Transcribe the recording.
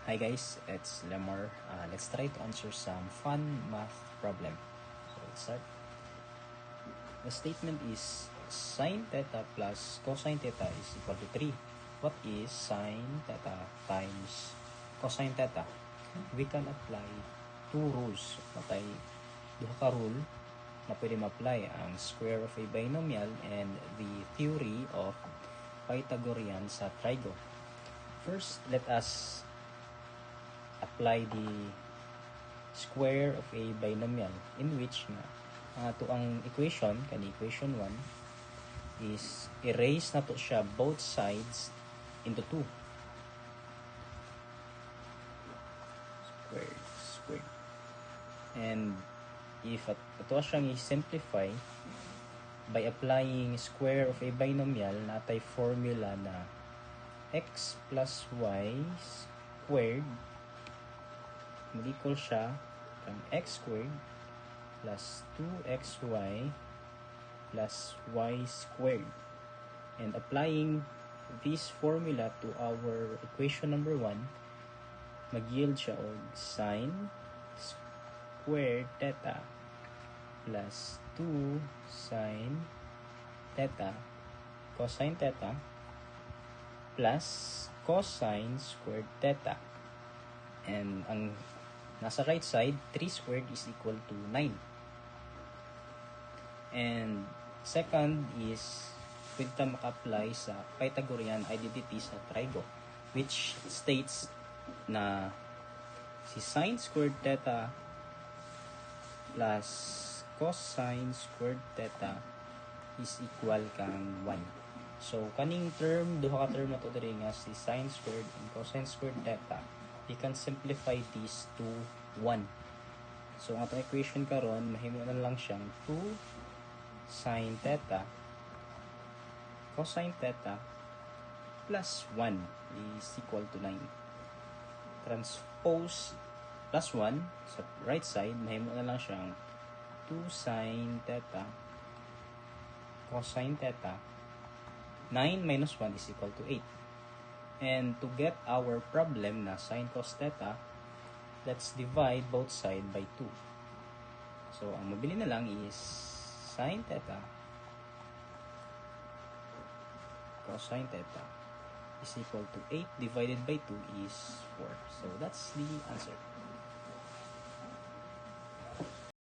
Hi guys, it's Lemar. Let's try to answer some fun math problem. So let's start. The statement is sine theta plus cosine theta is equal to 3. What is sine theta times cosine theta? We can apply two rules. Matay duha ka rule na pwede ma-apply ang square of a binomial and the theory of Pythagorean sa trigo. First, let us apply the square of a binomial in which nga to ang equation kani equation 1 is erase na to siya both sides into 2 squared and if ato siyang i-simplify by applying square of a binomial natay formula na x plus y squared mag-equal siya kang x squared plus 2xy plus y squared. And applying this formula to our equation number 1, mag-yield siya og sine squared theta plus 2 sine theta cosine theta plus cosine squared theta. And ang nasa right side, 3 squared is equal to 9. And second is, pwede tayo maka-apply sa Pythagorean identity sa trigo, which states na si sine squared theta plus cosine squared theta is equal kang 1. So, kaning term, duha ka term na to diri nga si sine squared and cosine squared theta, we can simplify these to 1. So, ang atong equation karon mahimo na lang siyang 2 sine theta cosine theta plus 1 is equal to 9. Transpose plus 1 sa right side, mahimo na lang siyang 2 sine theta cosine theta. 9 minus 1 is equal to 8. And to get our problem na sine cos theta, let's divide both sides by 2. So, ang mabili na lang is sine theta cosine theta is equal to 8 divided by 2 is 4. So, that's the answer.